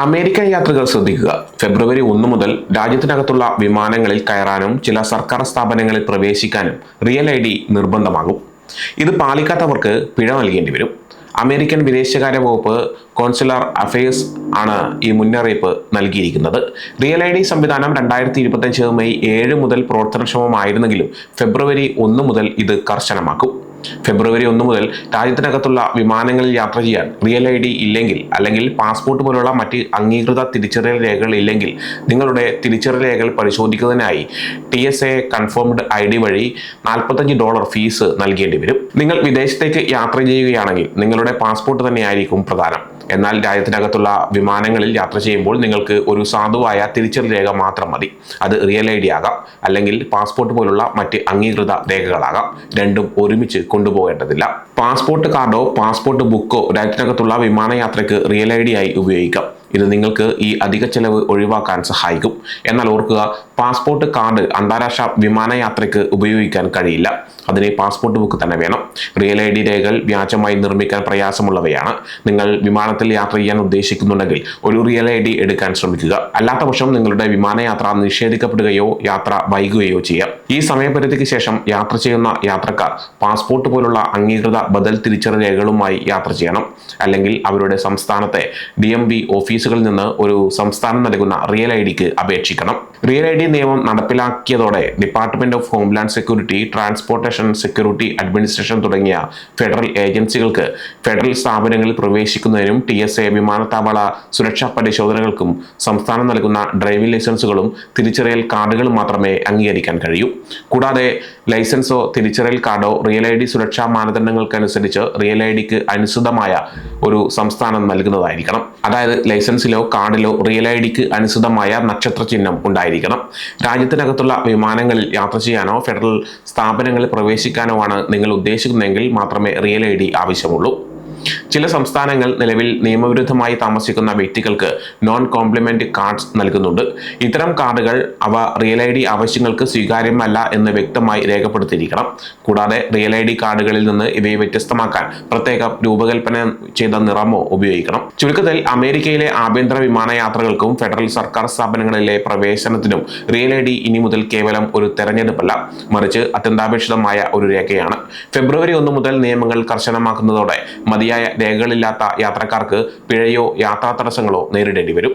American യാത്രികർ ശ്രദ്ധിക്കുക. ഫെബ്രുവരി 1 മുതൽ രാജ്യത്തിനകത്തുള്ള വിമാനങ്ങളിൽ കയറാനും ചില സർക്കാർ സ്ഥാപനങ്ങളിൽ പ്രവേശിക്കാനും റിയൽ ID നിർബന്ധമാകും. ഇത് പാലിക്കാത്തവർക്ക് പിഴ നൽകേണ്ടി വരും. അമേരിക്കൻ വിദേശകാര്യ വകുപ്പ് കോൺസുലർ അഫയേഴ്സ് ആണ് ഈ മുന്നറിയിപ്പ് നൽകിയിരിക്കുന്നത്. റിയൽ ID സംവിധാനം 2025 മെയ് 7 മുതൽ പ്രവർത്തനക്ഷമമായിരുന്നെങ്കിലും ഫെബ്രുവരി 1 മുതൽ ഇത് കർശനമാക്കും. ഫെബ്രുവരി 1 മുതൽ രാജ്യത്തിനകത്തുള്ള വിമാനങ്ങളിൽ യാത്ര ചെയ്യാൻ റിയൽ ID ഇല്ലെങ്കിൽ, അല്ലെങ്കിൽ പാസ്പോർട്ട് പോലുള്ള മറ്റ് അംഗീകൃത തിരിച്ചറിയൽ രേഖകൾ ഇല്ലെങ്കിൽ നിങ്ങളുടെ തിരിച്ചറിയൽ രേഖകൾ പരിശോധിക്കുന്നതിനായി TSA കൺഫേംഡ് ID വഴി $45 ഫീസ് നൽകേണ്ടി വരും. നിങ്ങൾ വിദേശത്തേക്ക് യാത്ര ചെയ്യുകയാണെങ്കിൽ നിങ്ങളുടെ പാസ്പോർട്ട് തന്നെയായിരിക്കും പ്രധാനം. എന്നാൽ രാജ്യത്തിനകത്തുള്ള വിമാനങ്ങളിൽ യാത്ര ചെയ്യുമ്പോൾ നിങ്ങൾക്ക് ഒരു സാധുവായ തിരിച്ചറിയൽ രേഖ മാത്രം മതി. അത് റിയൽ ID ആകാം, അല്ലെങ്കിൽ പാസ്പോർട്ട് പോലുള്ള മറ്റ് അംഗീകൃത രേഖകളാകാം. രണ്ടും ഒരുമിച്ച് കൊണ്ടുപോകേണ്ടതില്ല. പാസ്പോർട്ട് കാർഡോ പാസ്പോർട്ട് ബുക്കോ രാജ്യത്തിനകത്തുള്ള വിമാനയാത്രയ്ക്ക് റിയൽ ID ആയി ഉപയോഗിക്കാം. ഇത് നിങ്ങൾക്ക് ഈ അധിക ചെലവ് ഒഴിവാക്കാൻ സഹായിക്കും. എന്നാൽ ഓർക്കുക, പാസ്പോർട്ട് കാർഡ് അന്താരാഷ്ട്ര വിമാനയാത്രയ്ക്ക് ഉപയോഗിക്കാൻ കഴിയില്ല. അതിന് പാസ്പോർട്ട് ബുക്ക് തന്നെ വേണം. റിയൽ ID രേഖകൾ വ്യാജമായി നിർമ്മിക്കാൻ പ്രയാസമുള്ളവയാണ്. നിങ്ങൾ വിമാനത്തിൽ യാത്ര ചെയ്യാൻ ഉദ്ദേശിക്കുന്നുണ്ടെങ്കിൽ ഒരു റിയൽ ID എടുക്കാൻ ശ്രമിക്കുക. അല്ലാത്ത പക്ഷം നിങ്ങളുടെ വിമാനയാത്ര നിഷേധിക്കപ്പെടുകയോ യാത്ര വൈകുകയോ ചെയ്യാം. ഈ സമയപരിധിക്ക് ശേഷം യാത്ര ചെയ്യുന്ന യാത്രക്കാർ പാസ്പോർട്ട് പോലുള്ള അംഗീകൃത ബദൽ തിരിച്ചറിയൽ രേഖകളുമായി യാത്ര ചെയ്യണം. അല്ലെങ്കിൽ അവരുടെ സംസ്ഥാനത്തെ DMV ഓഫീസുകളിൽ നിന്ന് ഒരു സംസ്ഥാനം നൽകുന്ന റിയൽ IDക്ക് അപേക്ഷിക്കണം. റിയൽ ID നിയമം നടപ്പിലാക്കിയതോടെ department of homeland security, transportation security administration തുടങ്ങിയ ഫെഡറൽ ഏജൻസികൾക്ക് ഫെഡറൽ സ്ഥാപനങ്ങളിൽ പ്രവേശിക്കുന്നതിനും TSA വിമാനത്താവള സുരക്ഷാ പരിശോധനകൾക്കും സംസ്ഥാനം നൽകുന്ന ഡ്രൈവിംഗ് ലൈസൻസുകളും തിരിച്ചറിയൽ കാർഡുകളും മാത്രമേ അംഗീകരിക്കാൻ കഴിയൂ. കൂടാതെ ലൈസൻസോ തിരിച്ചറിയൽ കാർഡോ റിയൽ ID സുരക്ഷാ മാനദണ്ഡങ്ങൾക്കനുസരിച്ച് റിയൽ IDക്ക് അനുസൃതമായ ഒരു സംസ്ഥാനം നൽകുന്നതായിരിക്കണം. അതായത് ലൈസൻസിലോ കാർഡിലോ റിയൽ IDക്ക് അനുസൃതമായ നക്ഷത്ര ചിഹ്നം ഉണ്ടായിരിക്കണം. രാജ്യത്തിനകത്തുള്ള വിമാനങ്ങളിൽ യാത്ര ചെയ്യാനോ ഫെഡറൽ സ്ഥാപനങ്ങളിൽ പ്രവേശിക്കാനോ ആണ് നിങ്ങൾ ഉദ്ദേശിക്കുന്നതെങ്കിൽ മാത്രമേ റിയൽ ID ആവശ്യമുള്ളൂ. ചില സംസ്ഥാനങ്ങൾ നിലവിൽ നിയമവിരുദ്ധമായി താമസിക്കുന്ന വ്യക്തികൾക്ക് നോൺ കോംപ്ലിമെന്റ് കാർഡ്സ് നൽകുന്നുണ്ട്. ഇത്തരം കാർഡുകൾ അവ റിയൽ ID ആവശ്യങ്ങൾക്ക് സ്വീകാര്യമല്ല എന്ന് വ്യക്തമായി രേഖപ്പെടുത്തിയിരിക്കണം. കൂടാതെ റിയൽ ID കാർഡുകളിൽ നിന്ന് ഇവയെ വ്യത്യസ്തമാക്കാൻ പ്രത്യേകം രൂപകൽപ്പന ചെയ്ത നിറമോ ഉപയോഗിക്കണം. ചുരുക്കത്തിൽ, അമേരിക്കയിലെ ആഭ്യന്തര വിമാനയാത്രകൾക്കും ഫെഡറൽ സർക്കാർ സ്ഥാപനങ്ങളിലെ പ്രവേശനത്തിനും റിയൽ ID ഇനി മുതൽ കേവലം ഒരു തെരഞ്ഞെടുപ്പല്ല, മറിച്ച് അത്യന്താപേക്ഷിതമായ ഒരു രേഖയാണ്. ഫെബ്രുവരി 1 മുതൽ നിയമങ്ങൾ കർശനമാക്കുന്നതോടെ മതിയായ രേഖകളില്ലാത്ത യാത്രക്കാർക്ക് പിഴയോ യാത്രാ തടസ്സങ്ങളോ നേരിടേണ്ടി വരും.